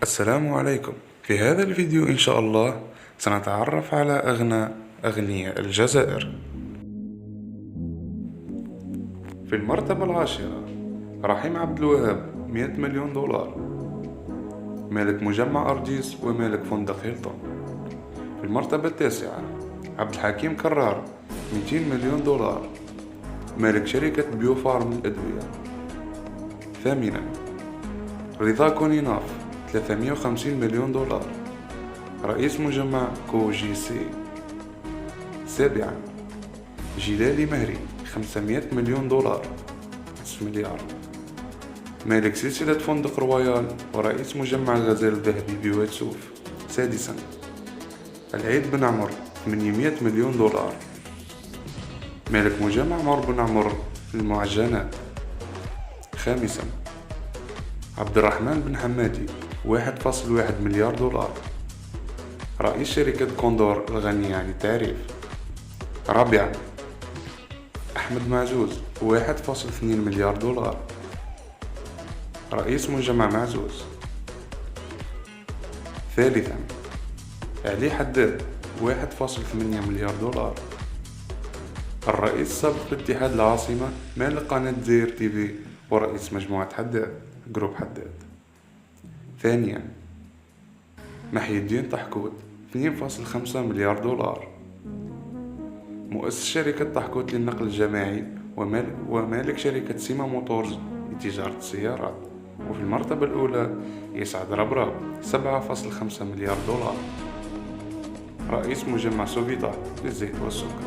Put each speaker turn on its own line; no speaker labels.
السلام عليكم. في هذا الفيديو إن شاء الله سنتعرف على أغنى أغنياء الجزائر. في المرتبة العاشرة رحيم عبد الوهاب 100 مليون دولار، مالك مجمع أرجيس ومالك فندق هيلتون. في المرتبة التاسعة عبد الحكيم كرار 200 مليون دولار، مالك شركة بيو فارم للأدوية. ثامنا رضا كونيناف 350 مليون دولار، رئيس مجمع كو جي سي. سابعا جلالي مهري 500 مليون دولار، نصف مليار، مالك سلسلة فندق رويال ورئيس مجمع الغزال الذهبي بواد سوف. سادسا العيد بن عمر 800 مليون دولار، مالك مجمع عمر بن عمر للمعجنات. خامسا عبد الرحمن بن حمادي 1.1 مليار دولار، رئيس شركة كوندور الغنية عن التعريف. رابعا أحمد معزوز 1.2 مليار دولار، رئيس مجمع معزوز. ثالثا علي حداد 1.8 مليار دولار، الرئيس السابق لاتحاد العاصمة، مالك قناة زير تي في ورئيس مجموعة حداد جروب حداد. ثانيا محي الدين طحكوت 2.5 مليار دولار، مؤسس شركة طحكوت للنقل الجماعي ومالك شركة سيما موتورز لتجارة السيارات. وفي المرتبة الأولى يسعد ربرب 7.5 مليار دولار، رئيس مجمع سوفيدا للزيت والسكر.